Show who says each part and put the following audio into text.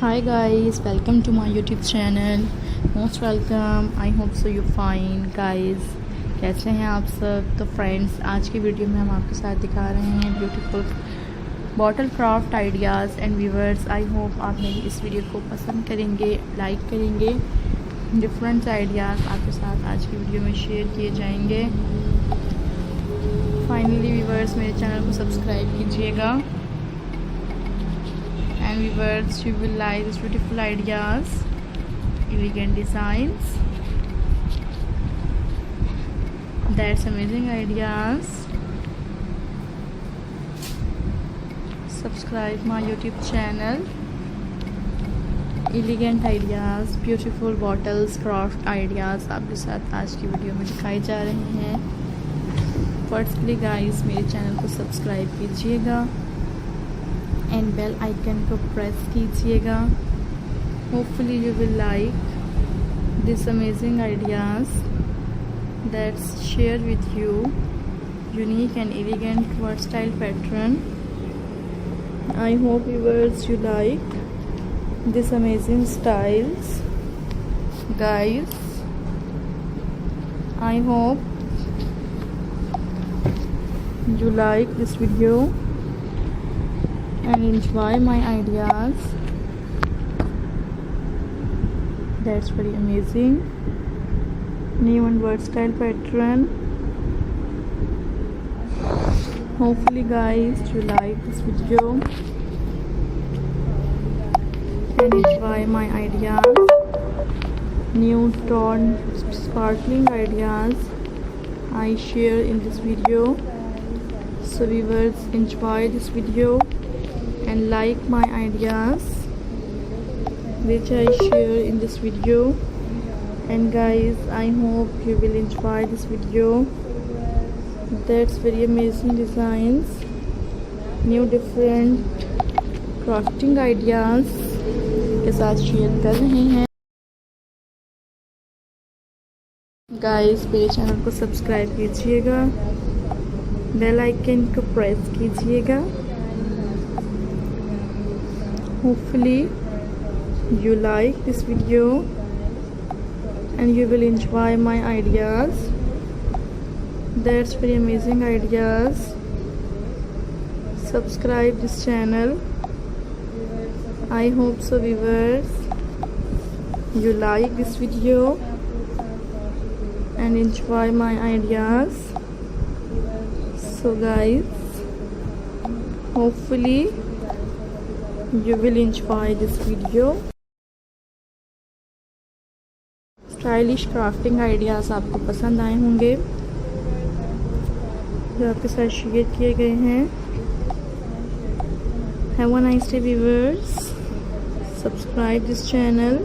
Speaker 1: Hi guys, welcome to my YouTube channel. Most welcome. I hope so you fine guys. कैसे हैं आप सब? तो फ्रेंड्स, आज की वीडियो में हम आपके साथ दिखा रहे हैं beautiful bottle craft ideas and viewers. I hope आप मेरी इस वीडियो को पसंद करेंगे, लाइक करेंगे। डिफरेंट आइडियाज़ आपके साथ आज की वीडियो में शेयर किए जाएंगे। फाइनली व्यूअर्स, मेरे चैनल को सब्सक्राइब कीजिएगा। And viewers, you will like these beautiful ideas, elegant designs. That's amazing ideas. Subscribe my YouTube channel. Elegant ideas, beautiful bottles, craft ideas आपके साथ आज की वीडियो में दिखाए जा रहे हैं। फर्स्टली गाइस, मेरे चैनल को सब्सक्राइब कीजिएगा एंड बेल आइकन को प्रेस कीजिएगा। Hopefully you will like this amazing ideas that's share with you unique and elegant versatile pattern. I hope viewers you like this amazing styles guys. I hope you like this video and enjoy my ideas. That's very amazing. New and versatile pattern. Hopefully guys you like this video and enjoy my ideas. New tone sparkling ideas I share in this video. So viewers, enjoy this video and like my ideas which I share in this video. And guys, I hope you will enjoy this video. That's very amazing designs, new different crafting ideas के साथ share कर रहे हैं। Guys, मेरे channel को subscribe कीजिएगा, bell icon को press कीजिएगा। Hopefully you like this video and you will enjoy my ideas. That's very amazing ideas. Subscribe this channel. I hope so viewers you like this video and enjoy my ideas. So guys, hopefully you will enjoy this video. Stylish crafting ideas आपको पसंद आए होंगे जो आपके साथ share किए गए हैं। Have a nice day viewers. Subscribe this channel.